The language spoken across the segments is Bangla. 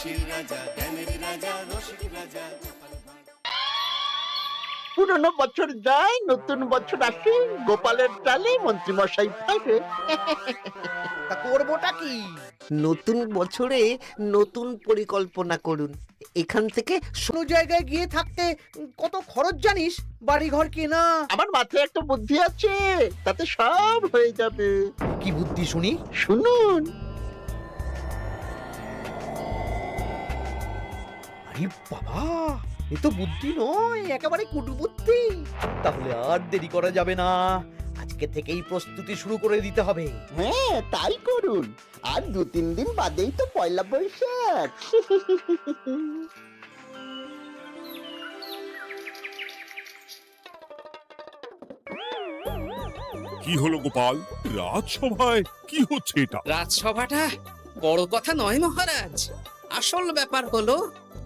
হাসির রাজা, জ্ঞানের রাজা, রসিক রাজা। পুরনো বছর যায়, নতুন বছর আসে, গোপালের চালে মন্ত্রী মশাই ফেরে। তা করবোটা কি? নতুন বছরে নতুন পরিকল্পনা করুন। এখান থেকে কোনো জায়গায় গিয়ে থাকতে কত খরচ জানিস? বাড়ি ঘর কেনা। আমার মাথায় একটা বুদ্ধি আছে, তাতে সব হয়ে যাবে। কি বুদ্ধি শুনি? শুনুন। আরে বাবা, এ তো বুদ্ধি নয়, একেবারে কুটবুদ্ধি। তাহলে আর দেরি করা যাবে না, আজকে থেকেই প্রস্তুতি শুরু করে দিতে হবে। হ্যাঁ, তাই করুন। আর 2-3 দিন বাদেই তো পয়লা বৈশাখ। কি হলো গোপাল, রাজসভায় কি হচ্ছে এটা? রাজসভাটা বড় কথা নয় মহারাজ, আসল ব্যাপার হলো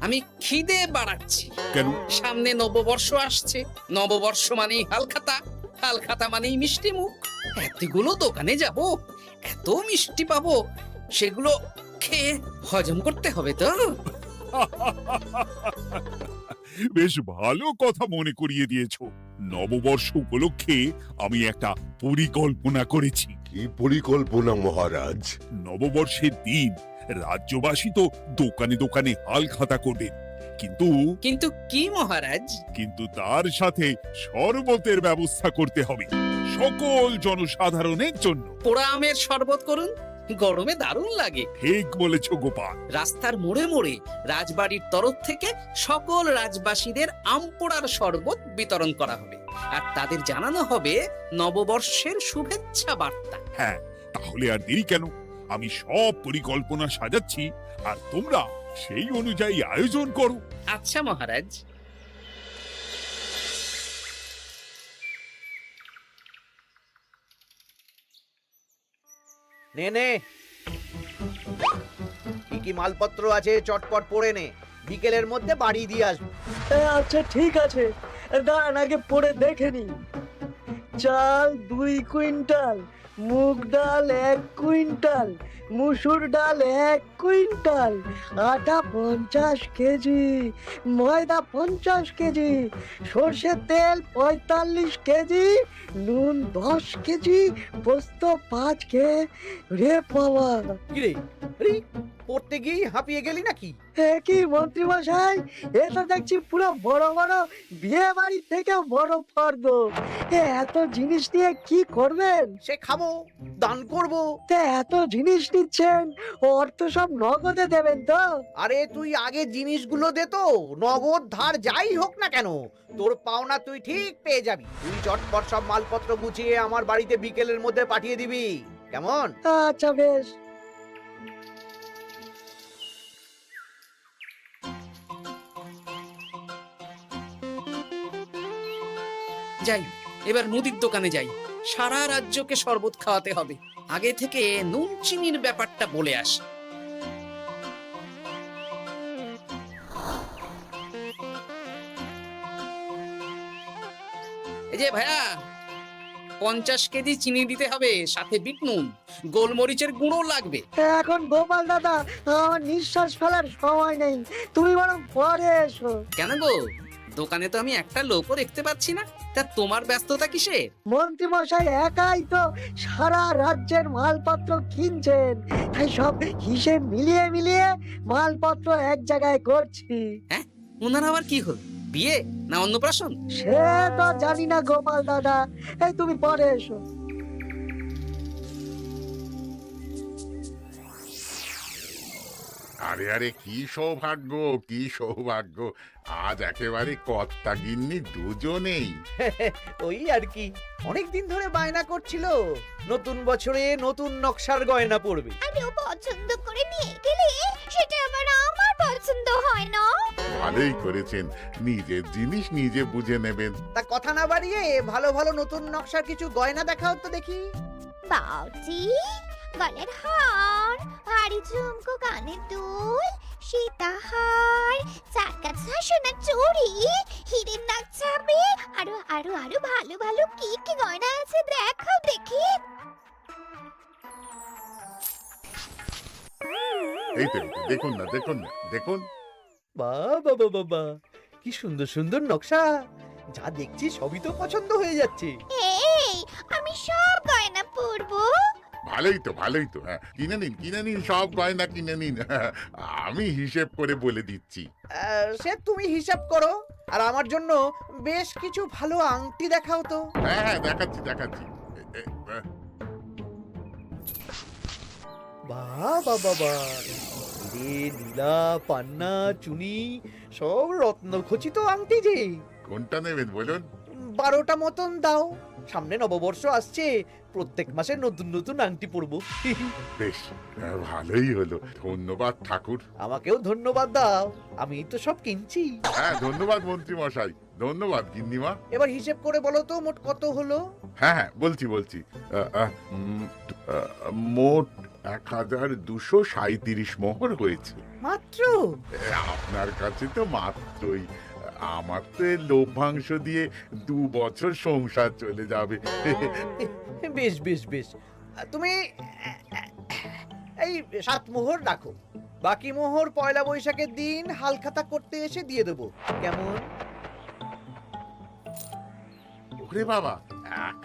আমি খিদে বাড়াচ্ছি। কেন? সামনে নববর্ষ আসছে, নববর্ষ মানেই হালখাতা, হালখাতা মানেই মিষ্টি মুখ। এতগুলো দোকানে যাব, এত মিষ্টি পাবো, সেগুলো খেয়ে হজম করতে হবে তো। বেশ ভালো কথা মনে করিয়ে দিয়েছো। নববর্ষ উপলক্ষে আমি একটা পরিকল্পনা করেছি। কি পরিকল্পনা মহারাজ? নববর্ষের দিন রাজ্যবাসী তো দোকানে দোকানে হালখাতা করবে, কিন্তু কিন্তু কি মহারাজ? কিন্তু তার সাথে শরবতের ব্যবস্থা করতে হবে সকল জনসাধারণের জন্য। পোড়া আমের শরবত করুন, গরমে দারুণ লাগে। ঠিক বলেছ গোপাল। রাস্তার মোড়ে মোড়ে রাজবাড়ির তরফ থেকে সকল রাজবাসীদের আম পোড়ার শরবত বিতরণ করা হবে, আর তাদের জানানো হবে নববর্ষের শুভেচ্ছা বার্তা। হ্যাঁ, তাহলে আর দেরি কেন? আমি সব পরিকল্পনা সাজাচ্ছি, আর তোমরা সেই অনুযায়ী আয়োজন করো। আচ্ছা মহারাজ। নে নে, কি কি মালপত্র আছে চটপট পড়ে নে, বিকেলের মধ্যে বাড়ি দিয়ে আসবো। আচ্ছা ঠিক আছে, দাঁড়ান আগে পড়ে দেখে নি। চাল 2 কুইন্টাল, মুগ ডাল 1 কুইন্টাল, মুসুর ডাল 1 কুইন্টাল, আটা 50 কেজি, ময়দা 50 কেজি, সর্ষের তেল 45 কেজি, নুন 10 কেজি, পোস্ত 5 রে বাবা। কিরে, আরে পড়তে গিয়ে হাঁপিয়ে গেলি নাকি? কি মন্ত্রী মশাই, এটা দেখছি পুরো বড় বড় বিয়ে বাড়ি থেকে বড় ফর্দ। এত জিনিস নিয়ে কি করবেন? সে খাবো, দান করবো। এত জিনিস নিচ্ছেন, অর্থ সব নগদে দেবেন তো? আরে তুই আগে জিনিসগুলো দে তো, নগদ ধার যাই হোক না কেন, তোর পাওনা তুই ঠিক পেয়ে যাবি। তুই চটপট সব মালপত্র গুছিয়ে আমার বাড়িতে বিকেলের মধ্যে পাঠিয়ে দিবি, কেমন? আচ্ছা বেশ। যাই, এবার মুদির দোকানে যাই, সারা রাজ্যকে শরবত খাওয়াতে হবে। আগে থেকে নুন চিনির ব্যাপারটা বলে আসি। এই যে ভাইয়া, 50 কেজি চিনি দিতে হবে, সাথে বিট নুন, গোলমরিচের গুঁড়ো লাগবে। এখন গোপাল দাদা, আমার নিঃশ্বাস ফেলার সময় নেই, তুমি বরং পরে এসো। কেন গো, দোকানে তো আমি একটা লোকও দেখতে পাচ্ছি না, তা তোমার ব্যস্ততা কিসে? মন্ত্রী মশাই একাই তো সারা রাজ্যের মালপত্র কিনছেন, তাই সব হিসেব মিলিয়ে মিলিয়ে মালপত্র এক জায়গায় করছি। হ্যাঁ, ওনার আবার কি হল, বিয়ে না অন্নপ্রাশন? সে তো জানি না গোপাল দাদা, এই তুমি পরে এসো। আরে আরে, কি সৌভাগ্য, কি সৌভাগ্য! আজ একেবারে কর্তা গিন্নি দুজনেই। ওই আর কি, অনেকদিন ধরে বায়না করছিল নতুন বছরে নতুন নকশার গয়না পরবে। আরে ও পছন্দ করে নিয়ে গেলে সেটা আবার আমার পছন্দ হয় না। ভালোই করেছেন, নিজের জিনিস নিজে বুঝে নেবেন। তা কথা না বাড়িয়ে ভালো ভালো নতুন নকশার কিছু গয়না দেখাও তো দেখি। বাউজি, গলার হার, ভারী ঝুমকো, কানের দুল, সীতাহার, চারকাছা সোনা চুড়ি, হিরের নাক ছাপে, আরো আরো আরো ভালো ভালো কি কি গয়না আছে দেখাও দেখি। এই তো দেখুন না দেখুন না দেখুন। বাবা বাবা, কি সুন্দর সুন্দর নকশা! যা দেখছি সবই তো পছন্দ হয়ে যাচ্ছে। এই আমি সব গয়না পরবো। ভালোই তো ভালোই তো, হ্যাঁ কিনে নিন সব গয়না কিনে নিন। আমি হিসেব করে বলে দিচ্ছি। সে তুমি হিসাব করো, আর আমার জন্য বেশ কিছু ভালো আংটি দেখাও তো। হ্যাঁ হ্যাঁ দেখাচ্ছি দেখাচ্ছি। বাবা বাবা, হিরে, নীলা, পান্না, চুনি, সব রত্ন খচিত আংটি যে। কোনটা নেবেন বলুন? 12টা মতন দাও। সামনে নববর্ষ আসছে, প্রত্যেক মাসে নতুন নতুন আংটি পরবো। বেশ, ভালোই হলো। ধন্যবাদ ঠাকুর। আমাকেও ধন্যবাদ দাও, আমি তো সব কিনছি। হ্যাঁ ধন্যবাদ মন্ত্রী মশাই, ধন্যবাদ গিন্নিমা। এবার হিসেব করে বলো তো মোট কত হলো? হ্যাঁ হ্যাঁ বলছি। মোট 1237 মোহর হয়েছে। মাত্র? আপনার কাছে তো মাত্রই। আমার তো এর লভ্যাংশ দিয়ে 2 বছর সংসার চলে যাবে। বেশ বেশ বেশ, তুমি এই 7 মোহর রাখো, বাকি মোহর পয়লা বৈশাখের দিন হালখাতা করতে এসে দিয়ে দেবো, কেমন? ওরে বাবা,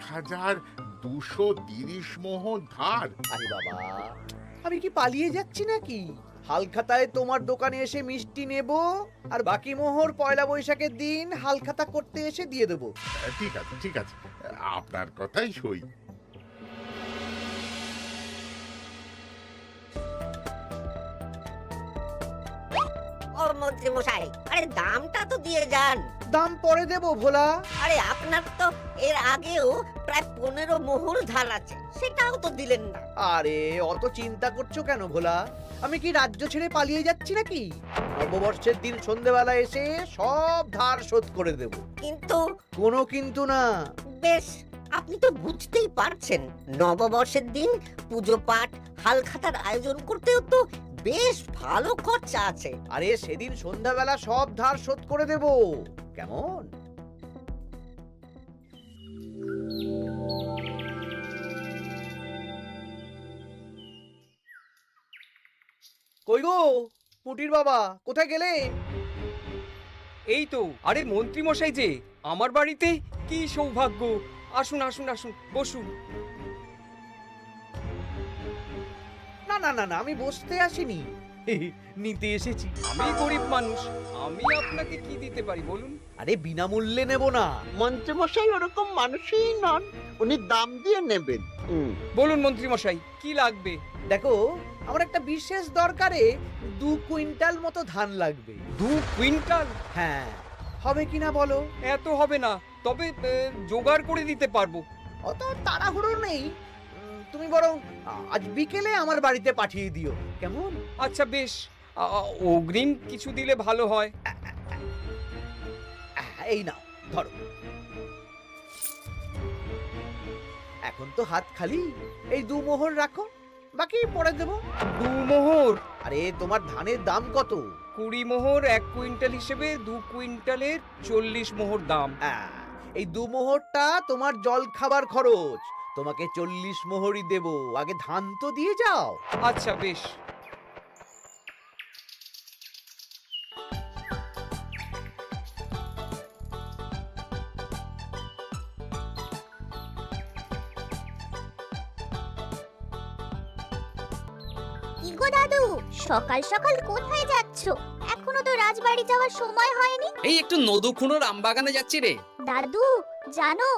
1230 মোহর ধার! আরে বাবা, আমি কি পালিয়ে যাচ্ছি নাকি? হালখাতায় তোমার দোকানে এসে মিষ্টি নেব, আর বাকি মোহর পয়লা বৈশাখের দিন হালখাতা করতে এসে দিয়ে দেবো। ঠিক আছে, আপনার কথাই সই। ও মন্ত্রী মশাই, আরে দামটা তো দিয়ে যান। দাম পরে দেবো ভোলা। আরে আপনার তো এর আগেও প্রায় 15 মোহর ধার আছে, সেটাও তো দিলেন না। আরে অত চিন্তা করছো কেন ভোলা? আমি কি রাজ্য ছেড়ে পালিয়ে যাচ্ছি নাকি? নববর্ষের দিন সন্ধেবেলা এসে সব ধার শোধ করে দেব। কিন্তু কোনো কিন্তু না। বেশ, আপনি তো বুঝতেই পারছেন, নববর্ষের দিন পুজো পাঠ হালখাতার আয়োজন করতেও তো বেশ ভালো খরচা আছে। আরে সেদিন সন্ধ্যাবেলা সব ধার শোধ করে দেব, কেমন? কই গো পুটির বাবা, কোথায় গেলে? এই তো, আরে মন্ত্রী মশাই যে আমার বাড়িতে, কি সৌভাগ্য! আসুন আসুন আসুন, বসুন। না না না না, আমি বসতে আসিনি, নিতে এসেছি। আমি গরিব মানুষ, আমি আপনাকে কি দিতে পারি বলুন? আরে বিনামূল্যে নেব না। মন্ত্রীমশাই ওরকম মানুষই নন, উনি দাম দিয়ে নেবেন। বলুন মন্ত্রী মশাই, কি লাগবে? দেখো, আমার একটা বিশেষ দরকারে 2 কুইন্টাল মতো ধান লাগবে। 2 কুইন্টাল? হ্যাঁ, হবে কিনা বলো? এত হবে না, তবে জোগাড় করে দিতে পারবো। অত তাড়াহুড়ো নেই, তুমি বরং আজ বিকেলে আমার বাড়িতে পাঠিয়ে দিও, কেমন? আচ্ছা বেশ, অগ্রিম কিছু দিলে ভালো হয়। এই নাও, ধরো। এখন তো হাত খালি, এই 2 মোহর রাখো, বাকি পরে দেবো। 2 মোহর? আরে তোমার ধানের দাম কত? 20 মোহর 1 কুইন্টাল হিসেবে 2 কুইন্টালের 40 মোহর দাম। এই 2 মোহরটা তোমার জল খাবার খরচ, তোমাকে 40 মোহরই দেব। আগে ধান তো দিয়ে যাও। আচ্ছা বেশ। কি গো দাদু, সকাল সকাল কোথায় যাচ্ছ? এখনো তো রাজবাড়ি যাওয়ার সময় হয়নি। এই একটু নদুখুনোর আমবাগানে যাচ্ছি রে। দাদু জানো,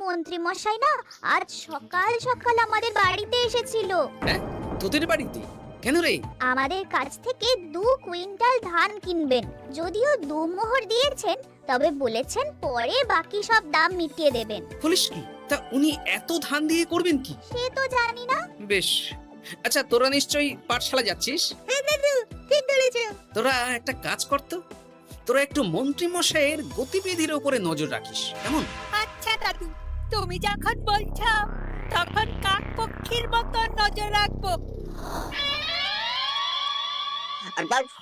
মন্ত্রী মশাই না আজ সকাল সকাল আমাদের বাড়িতে এসেছিল। হ্যাঁ, তোদের বাড়িতে? কেন রে? আমাদের কাছ থেকে 2 কুইন্টাল ধান কিনবেন। যদিও 2 মোহর দিয়েছেন, তবে বলেছেন পরে বাকি সব দাম মিটিয়ে দেবেন। বলিস কি? তা উনি এত ধান দিয়ে করবেন কি? সে তো জানি না। বেশ, আচ্ছা তোরা নিশ্চয়ই পাঠশালা যাচ্ছিস? হ্যাঁ দাদু, ঠিক বলেছো। তোরা একটা কাজ করতো, তোরা একটু মন্ত্রী মশাইয়ের গতিবিধির উপরে নজর রাখিস, কেমন? আচ্ছা দাদু, তুমি যখন বলছো তখন কাক পক্ষীর মতো নজর রাখবো।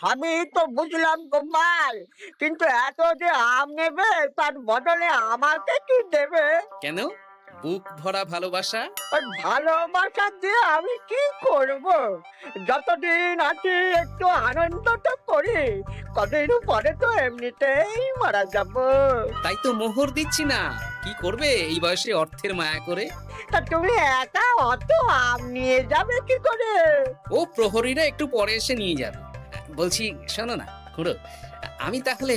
সবই তো বুঝলাম গোপাল, কিন্তু এত যে আম নেবে তার বদলে আমাকে কি দেবে? কেন? বুক ভরা ভালোবাসা। ওই ভালোবাসা দিয়ে আমি কি করব? যতদিন আছি একটু আনন্দ তো করি, কদিন পরে তো এমনিতেই মারা যাব। তাই তো মোহর দিচ্ছি না, কি করবে এই বয়সে অর্থের মায়া করে? তা তুমি একা অত আম নিয়ে যাবে কি করে? ও প্রহরীরা একটু পরে এসে নিয়ে যাবে। বলছি শোনো না খুড়ো, আমি তাহলে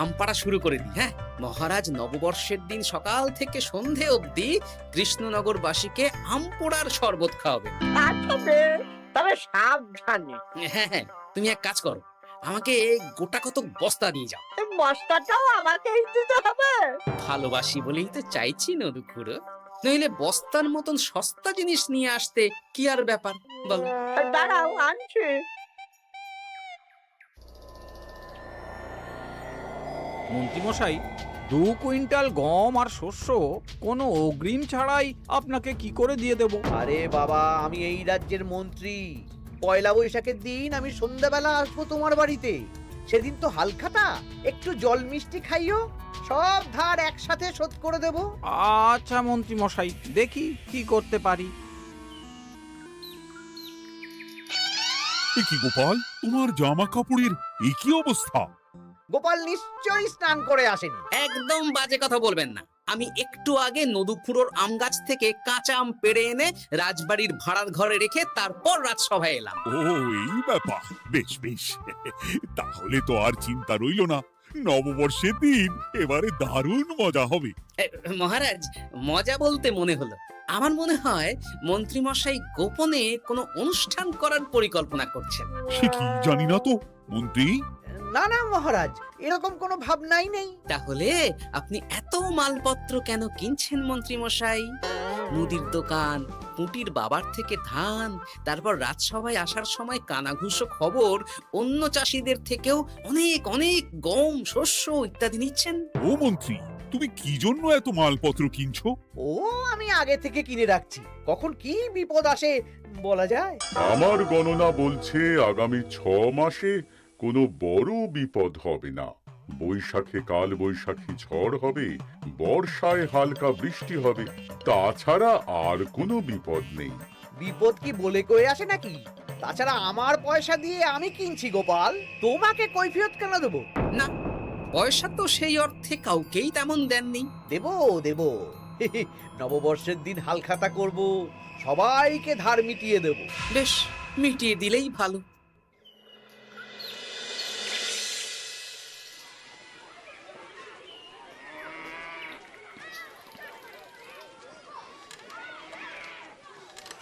আম পাড়া শুরু করে দিই। হ্যাঁ, মহারাজ নববর্ষের দিন সকাল থেকে সন্ধে অবধি কৃষ্ণনগরবাসীকে আম পোড়ার শরবত খাওয়াবে। আচ্ছা বেশ, তবে সাবধানে। হ্যাঁ হ্যাঁ, তুমি এক কাজ করো, আমাকে গোটা কত বস্তা নিয়ে যাও। এই বস্তাটাও আমাকেই দিতে হবে? ভালোবাসি বলেই তো চাইছি নদু খুড়ো, নইলে বস্তার মতন সস্তা জিনিস নিয়ে আসতে কি আর ব্যাপার বলো? দাঁড়াও, আনছি। মন্ত্রীমশাই, 2 কুইন্টাল গম আর শস্য কোনো অগ্রিম ছাড়াই আপনাকে কি করে দিয়ে দেব? আরে বাবা, আমি এই রাজ্যের মন্ত্রী। পয়লা বৈশাখের দিন আমি সন্ধ্যাবেলা আসবো তোমার বাড়িতে। সেদিন তো হালখাতা, একটু জল মিষ্টি খাইও, সব ধার একসাথে শোধ করে দেব। আচ্ছা মন্ত্রীমশাই, দেখি কি করতে পারি। এ কি গোপাল, তোমার জামা কাপড়ের এই কি অবস্থা? গোপাল নিশ্চয়ই স্নান করে আসেনি। একদম বাজে কথা বলবেন না। আমি একটু আগে নদুখুড়োর আম গাছ থেকে কাঁচা আম পেড়ে এনে রাজবাড়ির ভাড়ার ঘরে রেখে তারপর রাজসভায় এলাম। ও এই ব্যাপার, বেশ বেশ, তাহলে তো আর চিন্তা রইল না। নববর্ষের দিন এবারে দারুণ মজা হবে। মহারাজ, মজা বলতে মনে হলো, আমার মনে হয় মন্ত্রীমশাই গোপনে কোনো অনুষ্ঠান করার পরিকল্পনা করছেন। সে কি জানি না তো মন্ত্রী। না না মহারাজ, এরকম কোনো ভাবনাই নেই। তাহলে আপনি এত মালপত্র কেন কিনছেন মন্ত্রীমশাই? মুদির দোকান, পুঁটির বাবার থেকে ধান, তারপর রাজসভায় আসার সময় কানাঘুষো খবর অন্য চাষিদের থেকেও অনেক অনেক গম, শস্য ইত্যাদি নিচ্ছেন। ও মন্ত্রী, তুমি কি জন্য এত মালপত্র কিনছো? ও আমি আগে থেকে কিনে রাখছি, কখন কি বিপদ আসে বলা যায়। আমার গণনা বলছে আগামী 6 মাসে কোনো বড় বিপদ হবে না। বৈশাখে কাল বৈশাখী ঝড় হবে, বর্ষায় হালকা বৃষ্টি হবে, তাছাড়া আর কোনো বিপদ নেই। বিপদ কি বলে কয়ে আসে নাকি? তাছাড়া আমার পয়সা দিয়ে আমি কিনছি গোপাল, তোমাকে কৈফিয়ত কেন দেবো? না, পয়সা তো সেই অর্থে কাউকেই তেমন দেননি। দেবো দেবো, নববর্ষের দিন হালখাতা করব, সবাইকে ধার মিটিয়ে দেব। বেশ, মিটিয়ে দিলেই ভালো।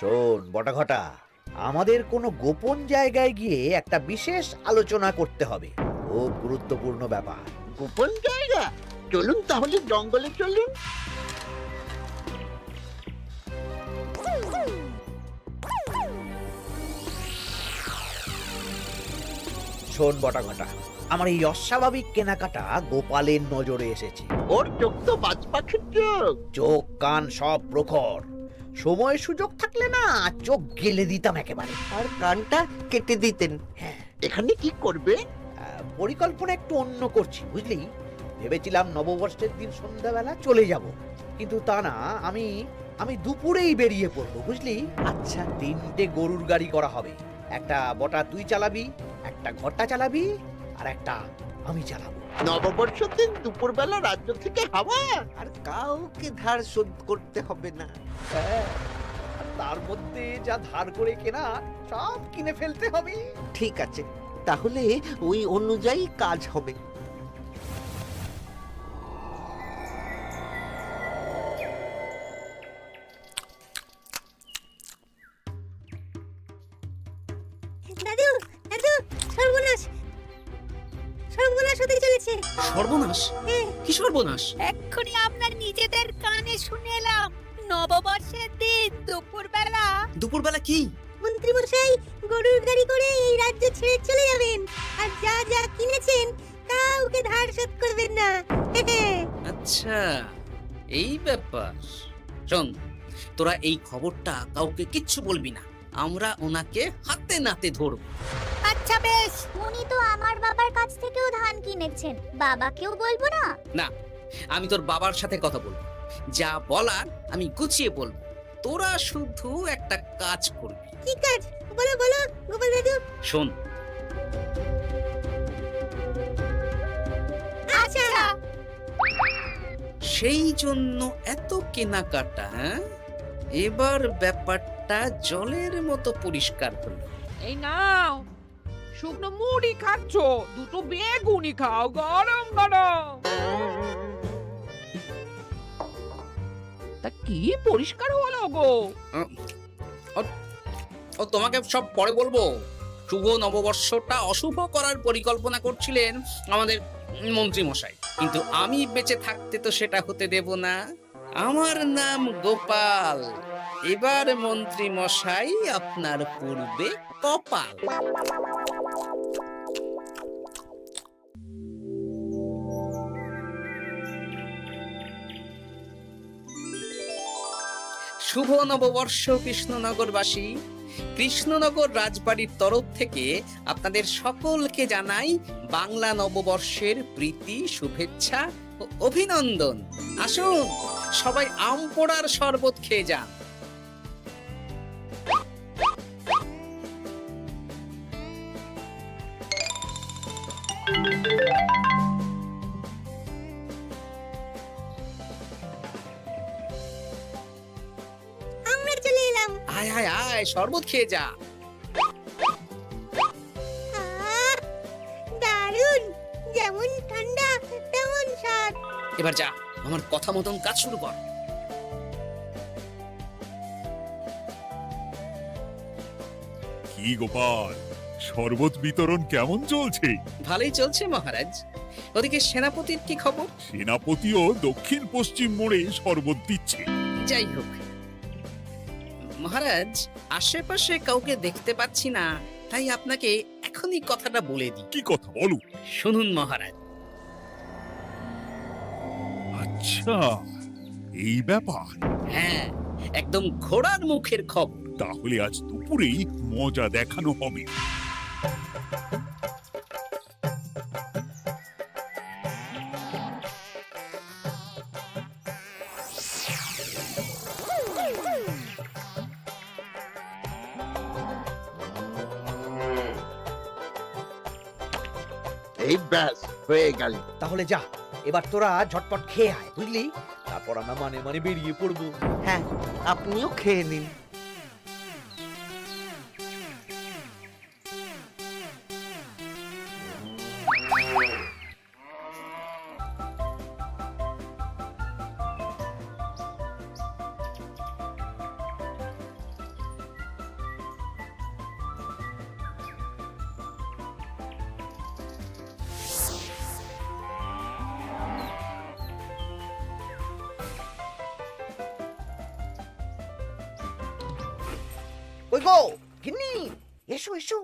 শোন বটাঘটা, আমাদের কোনো গোপন জায়গায় গিয়ে একটা বিশেষ আলোচনা করতে হবে, খুব গুরুত্বপূর্ণ ব্যাপার। গোপন জায়গা? চলুন তাহলে জঙ্গলে চলুন। শোন বটাঘটা, আমার এই অস্বাভাবিক কেনাকাটা গোপালের নজরে এসেছে। ওর চোখ তো বাজ পাখির চোখ। চোখ কান সব প্রখর, সময় সুযোগ থাকলে না চোখ গেলে দিতাম একেবারে। আর কানটা কেটে দিতেন। হ্যাঁ, এখানে কি করবে? পরিকল্পনা একটু অন্য করছি বুঝলি। ভেবেছিলাম নববর্ষের দিন সন্ধ্যাবেলা চলে যাব, কিন্তু তা না, আমি দুপুরেই বেরিয়ে পড়বো বুঝলি। আচ্ছা, 3টে গরুর গাড়ি করা হবে। একটা বটা তুই চালাবি, একটা ঘটা চালাবি, আর একটা আমি চালাবো। নববর্ষের দিন দুপুরবেলা রাজ্য থেকে হাওয়া? আর কাউকে ধার শোধ করতে হবে না। হ্যাঁ, আর তার মধ্যে যা ধার করে কেনা সব কিনে ফেলতে হবে। ঠিক আছে, তাহলে ওই অনুযায়ী কাজ হবে। দাদু, দাদু, সর্বনাশ, সর্বনাশ হতে চলেছে। সর্বনাশ? কি সর্বনাশ? এক্ষুনি আপনার নিজেদের কানে শুনে এলাম, নববর্ষের দিন দুপুরবেলা। দুপুরবেলা কি? মন্ত্রীমশাই গরুর গাড়ি করে এই রাজ্য ছেড়ে চলে যাবেন, আর যা যা কিনেছেন কাউকে ধার শোধ করবেন না। আচ্ছা, এই ব্যাপার। শোন, তোরা এই খবরটা কাউকে কিচ্ছু বলবি না, আমরা ওনাকে হাতে নাতে ধরব। আচ্ছা বেশ। উনি তো আমার বাবার কাছ থেকেও ধান কিনেছেন, বাবাকেও বলবো না? না, আমি তোর বাবার সাথে কথা বলবো। যা বলার আমি গুছিয়ে বলবো, তোরা শুধু একটা কাজ করবি। কি কাজ? বলো বলো গোপাল দাদু। শোন, আচ্ছা। সেই জন্য এত কেনাকাটা, হ্যাঁ? এবার ব্যাপারটা জলের মতো পরিষ্কার হলো। এই নাও, শুকনো মুড়ি খাচ্ছ, দুটো বেগুনি খাও গরম গরম। তা কি পরিষ্কার হলো গো? ও তোমাকে সব পরে বলবো। শুভ নববর্ষটা অশুভ করার পরিকল্পনা করছিলেন আমাদের মন্ত্রী মশাই, কিন্তু আমি বেঁচে থাকতে তো সেটা হতে দেব না। আমার নাম গোপাল, এবার মন্ত্রী মশাই আপনার পূর্বে কপাল। শুভ নববর্ষ কৃষ্ণনগরবাসী। কৃষ্ণনগর রাজবাড়ির তরফ থেকে আপনাদের সকলকে জানাই বাংলা নববর্ষের প্রীতি, শুভেচ্ছা ও অভিনন্দন। আসুন সবাই আম পোড়ার শরবত খেয়ে যান। আমরা চলে এলাম। আয় আয় আয়, শরবত খেয়ে যা। দারুণ, যেমন ঠান্ডা তেমন স্বাদ। এবার যা, আমার কথা মতন কাজ শুরু কর। কি গোপাল, শরবত বিতরণ কেমন চলছে? ভালোই চলছে মহারাজ। ওদিকে সেনাপতির কি খবর? সেনাপতিও দক্ষিণ পশ্চিম মোড়ে শরবত দিচ্ছে। যাই হোক মহারাজ, আশেপাশে কাউকে দেখতে পাচ্ছি না, তাই আপনাকে এখনই কথাটা বলে দিই। কি কথা বলো? শুনুন মহারাজ। আচ্ছা, এই ব্যাপার। হ্যাঁ, একদম ঘোড়ার মুখের খবর। তাহলে আজ দুপুরেই মজা দেখানো হবে। এই ব্যাস হয়ে গেল। তাহলে যা, এবার তোরা ঝটপট খেয়ে আয়, বুঝলি? তারপর আমরা মানে মানে বেরিয়ে পড়বো। হ্যাঁ, আপনিও খেয়ে নিন। ওই গো গিন্নি, এসো এসো।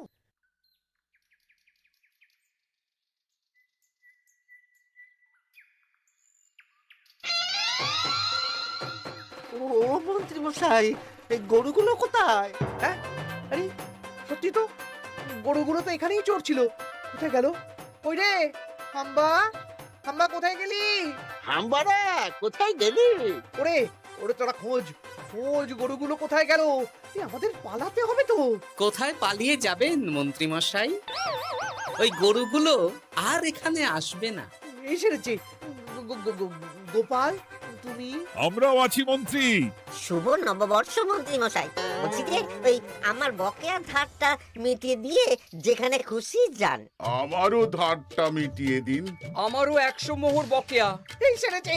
ও মন্ত্রী মশাই, এই গরুগুলো কোথায়? হ্যাঁ, আরে সত্যি তো, গরুগুলো তো এখানেই চড়ছিল। কোথায় গেল? ওই রে হাম্বা, হাম্বা কোথায় গেলি? হাম্বারা কোথায় গেলি? ওরে ওরে, তোরা খোঁজ খোঁজ, গরুগুলো কোথায় গেল? আমাদের পালাতে হবে তো। কোথায় পালিয়ে যাবেন মন্ত্রী মশাই? ওই গরুগুলো আর এখানে আসবে না। এই সেরেছে। গোপাল, তুমি? আমরাও আছি মন্ত্রী। শুভ নববর্ষ মন্ত্রী মশাই। বলছি যে ওই আমার বকেয়া ধারটা মিটিয়ে দিয়ে যেখানে খুশি যান। আমারও ধারটা মিটিয়ে দিন। আমারও 100 মোহর বকেয়া। এই সেরেছে।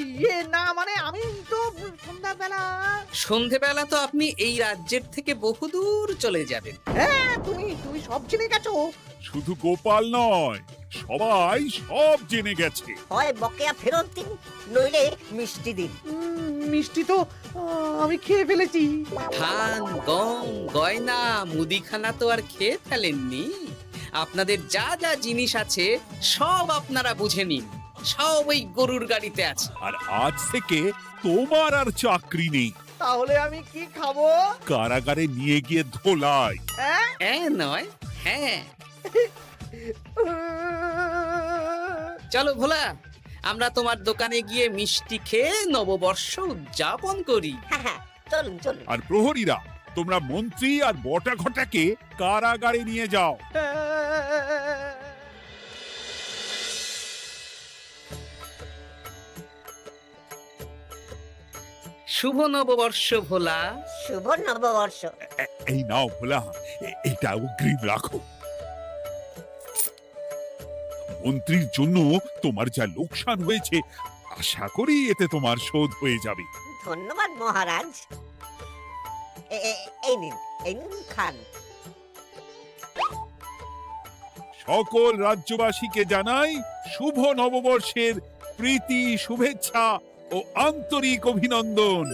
ইয়ে না, মানে আমি তো সন্ধ্যাবেলা। সন্ধেবেলা তো আপনি এই রাজ্যের থেকে বহুদূর চলে যাবেন। হ্যাঁ, তুমি তুমি সব জেনে গেছো। শুধু গোপাল নয়, সবাই সব জেনে গেছে। হয় বকেয়া ফেরত দিন, নইলে মিষ্টি দিন। মিষ্টি তো আমি খেয়ে ফেলেছি। ধান, গম, গয়না, মুদিখানা তো আর খেয়ে ফেলেননি। আপনাদের যা যা জিনিস আছে সব আপনারা বুঝে নিন। সব ওই গরুর গাড়িতে আছে। আর আজ থেকে তোমার আর চাকরি নেই। তাহলে আমি কি খাবো? কারাগারে নিয়ে গিয়ে ধোলাই। হ্যাঁ নয়, হ্যাঁ। চলো ভোলা, আমরা তোমার দোকানে গিয়ে মিষ্টি খেয়ে নববর্ষ উদযাপন করি। হ্যাঁ হ্যাঁ, চলুন চলুন। আর প্রহরীরা, তোমরা মন্ত্রী আর বটা ঘটাকে কারাগারে নিয়ে যাও। শুভ নববর্ষ ভোলা। শুভ নববর্ষ। এই নাও ভোলা, এটা অগ্রিম রাখো। মন্ত্রীর জন্য তোমার যা লোকসান হয়েছে, আশা করি এতে তোমার শোধ হয়ে যাবে। ধন্যবাদ মহারাজ। এই নিন, এই নিন, খান। সকল রাজ্যবাসীকে জানাই শুভ নববর্ষের প্রীতি, শুভেচ্ছা ও আন্তরিক অভিনন্দন।